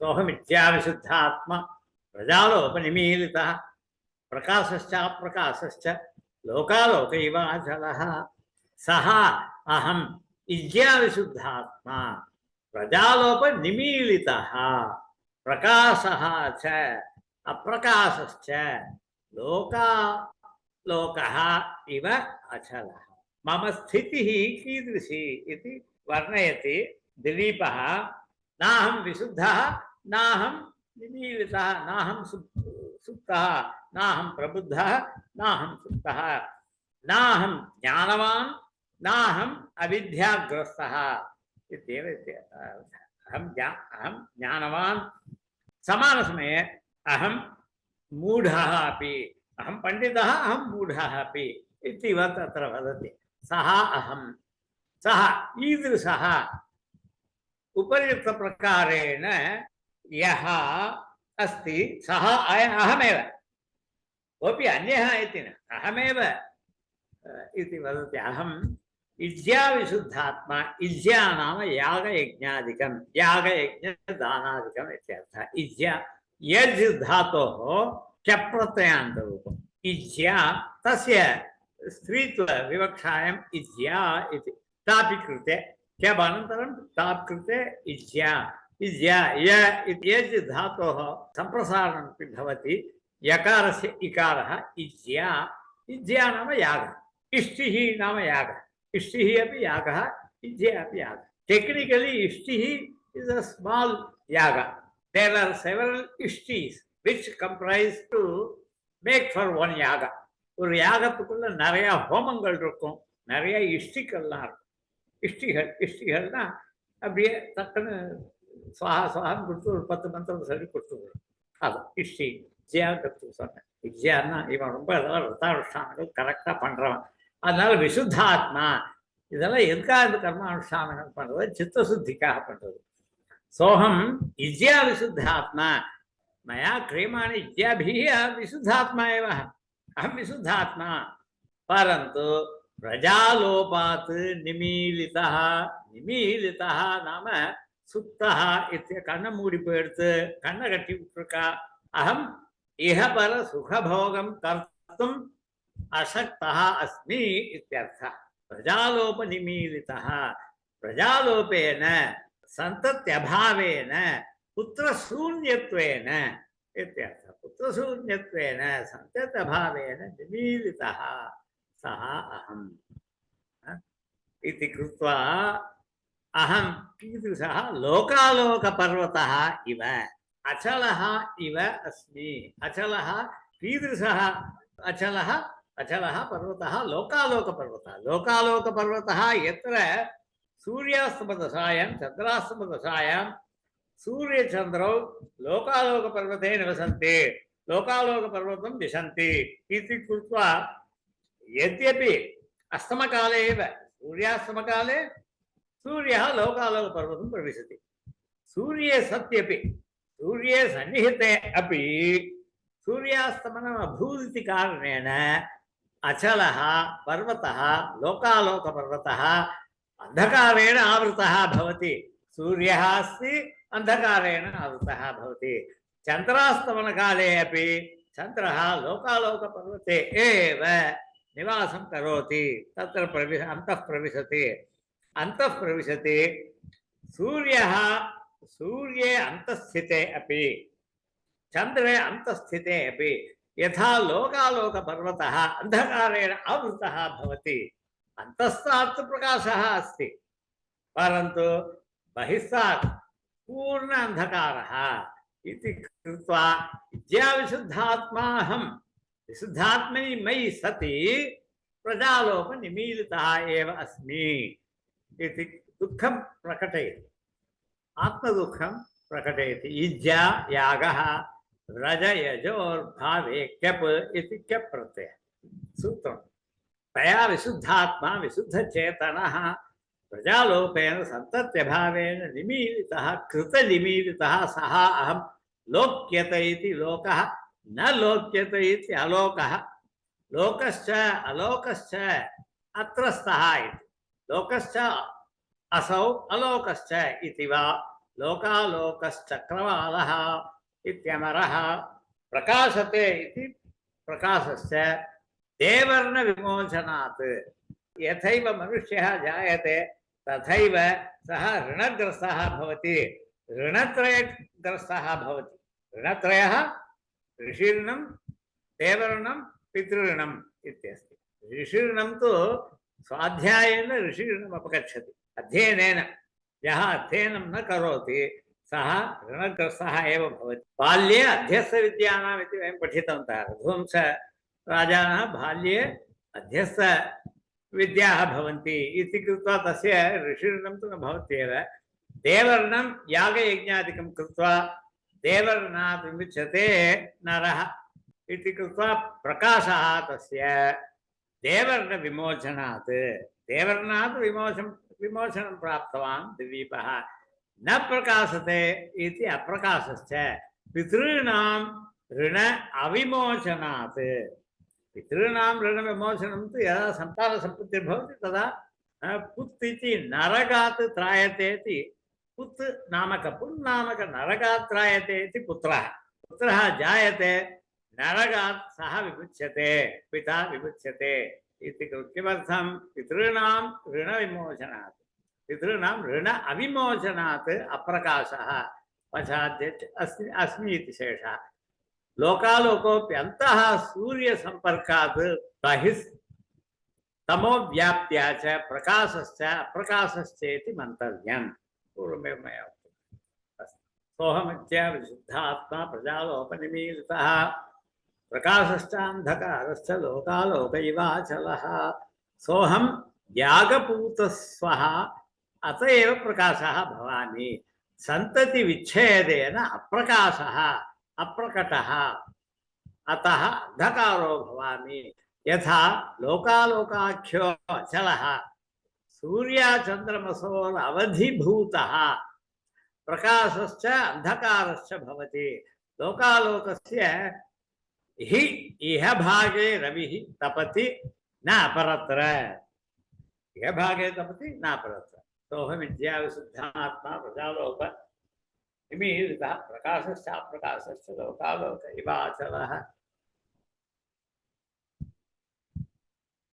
सोऽहमित्याविशुद्धात्मा प्रजालोपनिमीलितः प्रकाशश्च अप्रकाशश्च लोकालोक इव अचलः सः अहम् इज्याविशुद्धात्मा प्रजालोपनिमीलितः प्रकाशः च अप्रकाशश्च लोकः इव अचलः मम स्थितिः कीदृशी इति वर्णयति दिलीपः नाहं विशुद्धः नाहं निमीलितः नाहं सुप्तः नाहं प्रबुद्धः नाहं सुप्तः नाहं ज्ञानवान् नाहं अविद्याग्रस्तः इत्येव अहं ज्ञानवान् समानसमये अहं मूढः अपि अहं पंडितः अहं मूढः अपि इति तत्र वदति सः अहं सः ईदृशः उपर्युक्तप्रकारेण यः अस्ति सः अहमेव कोऽपि अन्यः इति न अहमेव इति वदति अहम् इज्याविशुद्धात्मा इज्या नाम यागयज्ञादिकं यागयज्ञदानादिकम् इत्यर्थः इज्या यज् धातोः चप्रत्ययान्तरूपम् इज्या तस्य स्त्रीत्व विवक्षायाम् इज्या इति तापि कृते क्यबनन्तरं ताप् कृते इज्या इज्या य यज् धातोः सम्प्रसारणमपि भवति यकारस्य इकारः इज्या इज्या नाम यागः इष्टिः नाम यागः इष्टिः अपि यागः इज्या अपि यागः टेक्निकली इष्टिः इस् अ स्माल् यागा there are several ishtis which comprise to make for one yaga ஒரு யாகத்துக்குள்ள நிறைய ஹோமங்கள் இருக்கும் நிறைய இஷ்டிகள்லாம் இருக்கும் இஷ்டிகள்னா அப்படியே டக்குன்னு சுவாஹா சுவாஹான்னு கொடுத்து ஒரு 10 மந்திரம் சொல்லி கொடுத்துருவோம் அது இஷ்டி விஜயாங்கிறதுக்கு சொன்னேன் விஜயான்னா இவன் ரொம்ப இதெல்லாம் விரதானுஷ்டானங்கள் கரெக்டாக பண்ணுறவன் அதனால விசுத்தாத்மா இதெல்லாம் எதுக்காக இந்த கர்மானுஷ்டானங்கள் பண்ணுறது சித்தசுத்திக்காக பண்ணுறது सोहम इज्या विशुद्धात्मा मया क्रियमाणे इज्याभिः विशुद्धात्मा एव अहं विशुद्धात्मा परन्तु प्रजालोपात् निमीलितः निमीलितः नाम सुप्तः इत्य कण्णमूडि पोयिडुत्तु कण्ण कट्टि विट्टिरुक्का अहम् इह पर सुखभोगं कर्तुम् अशक्तः अस्मि इत्यर्थः प्रजालोपनिमीलितः प्रजालोपेन संतत्यभावेन पुत्रशून्यत्वेन इत्यर्थः पुत्रशून्यत्वेन संतत्यभावेन निमीलितः सः अहम् इति कृत्वा अहं कीदृशः लोकालोकपर्वतः इव अचलः इव अस्मि अचलः कीदृशः अचलः अचलः पर्वतः लोकालोकपर्वतः लोकालोकपर्वतः यत्र सूर्यास्तमदशायां चंद्रास्तमदशायां सूर्यचंद्रौ लोकालोकपर्वते निवसन्ति लोकालोकपर्वतं दिशन्ति इति कृत्वा यद्यपि अस्तमकाले एव सूर्यास्तमकाले सूर्यः लोकालोकपर्वतं प्रविशति सूर्ये सत्यपि सूर्ये सन्निहिते अपि सूर्यास्तमनम् अभूत् इति कारणेन अचलः पर्वतः लोकालोकपर्वतः अंधकारेण आवृतः भवति सूर्यः अस्ति अंधकारेण आवृतः भवति चंद्रास्तमनकाले अपि चंद्रः लोकालोकपर्वते एव निवासं करोति तत्र अन्तः प्रविशति सूर्यः सूर्ये अन्तःस्थिते अपि चंद्रे अन्तःस्थिते अपि यथा लोकालोकपर्वतः अंधकारेण आवृतः भवति अंतस्तात् प्रकाशः अस्ति परन्तु बहिस्तात् पूर्ण अंधकारः इति कृत्वा विद्याविशुद्धात्मा अहं विशुद्धात्मनि मयि सति प्रजालोपनिमीलितः एव अस्मि इति दुःखं प्रकटयति आत्मदुःखं प्रकटयति इज्या यागः रजयजोर्भावे क्यप् इति क्यप् प्रत्ययः सूत्रम् तया विशुद्धात्मा विशुद्धचेतनः प्रजालोपेन संतत्यभावेन निमीलितः कृतनिमीलितः सः अहं लोक्यत इति लोकः न लोक्यत इति अलोकः लोकश्च अलोकश्च अत्र स्तः इति लोकश्च असौ अलोकश्च इति वा लोकालोकश्चक्रवालः इत्यमरः प्रकाशते इति प्रकाशस्य देवर्णविमोचनात् यथैव मनुष्यः जायते तथैव सः ऋणग्रस्तः भवति ऋणत्रयग्रस्तः भवति ऋणत्रयः ऋषिर्णं देवर्णं पितॄणाम् इत्यस्ति ऋषिर्णं तु स्वाध्यायेन ऋषिर्णम् अपगच्छति अध्ययनेन यः अध्ययनं न करोति सः ऋणग्रस्तः एव भवति बाल्ये अध्यस्तविद्यानाम् इति वयं पठितवन्तः रघुवंश राजानः बाल्ये अध्यस्तविद्याः भवन्ति इति कृत्वा तस्य ऋषिर्णं तु न भवत्येव देवर्णं यागयज्ञादिकं कृत्वा देवर्णात् विमुच्यते नरः इति कृत्वा प्रकाशः तस्य देवर्णविमोचनात् देवर्णात् विमोचनं प्राप्तवान् दिलीपः न प्रकाशते इति अप्रकाशश्च पितॄणां ऋण अविमोचनात् पितॄणां ऋणविमोचनं तु यदा सन्तानसम्पत्तिर्भवति तदा पुत् इति नरकात् त्रायते इति पुत् नामक पुन्नामक नरकात् त्रायते इति पुत्रः पुत्रः जायते नरकात् सः विमुच्यते पिता विमुच्यते इति किमर्थं पितॄणां ऋणविमोचनात् पितॄणां ऋण अविमोचनात् अप्रकाशः पश्चात् अस्मि इति शेषः लोकालोकोऽप्यन्तः सूर्यसम्पर्कात् बहिः तमो व्याप्त्या च प्रकाशश्च अप्रकाशश्चेति मन्तव्यम् पूर्वमेव मया उक्तम् सोऽहमित्या विशुद्धात्मा प्रजालोकनिमीलितः प्रकाशश्च अन्धकारश्च लोकालोक इवाचलः सोऽहं यागपूतस्वः अत एव प्रकाशः भवामि सन्ततिविच्छेदेन अप्रकाशः अप्रकटः अतः अंधकारो भवामि यथा लोकालोकाख्यो अचलः सूर्याचन्द्रमसोरवधिभूतः प्रकाशश्च अंधकारश्च भवति लोकालोकस्य हि इह भागे रविः तपति न अपरत्र इह भागे तपति न अपरत्र सोऽहमिद्याविशुद्धात्मा प्रजालोक निमीलितः प्रकाशश्च अप्रकाशश्च लोकालोक इवाचलः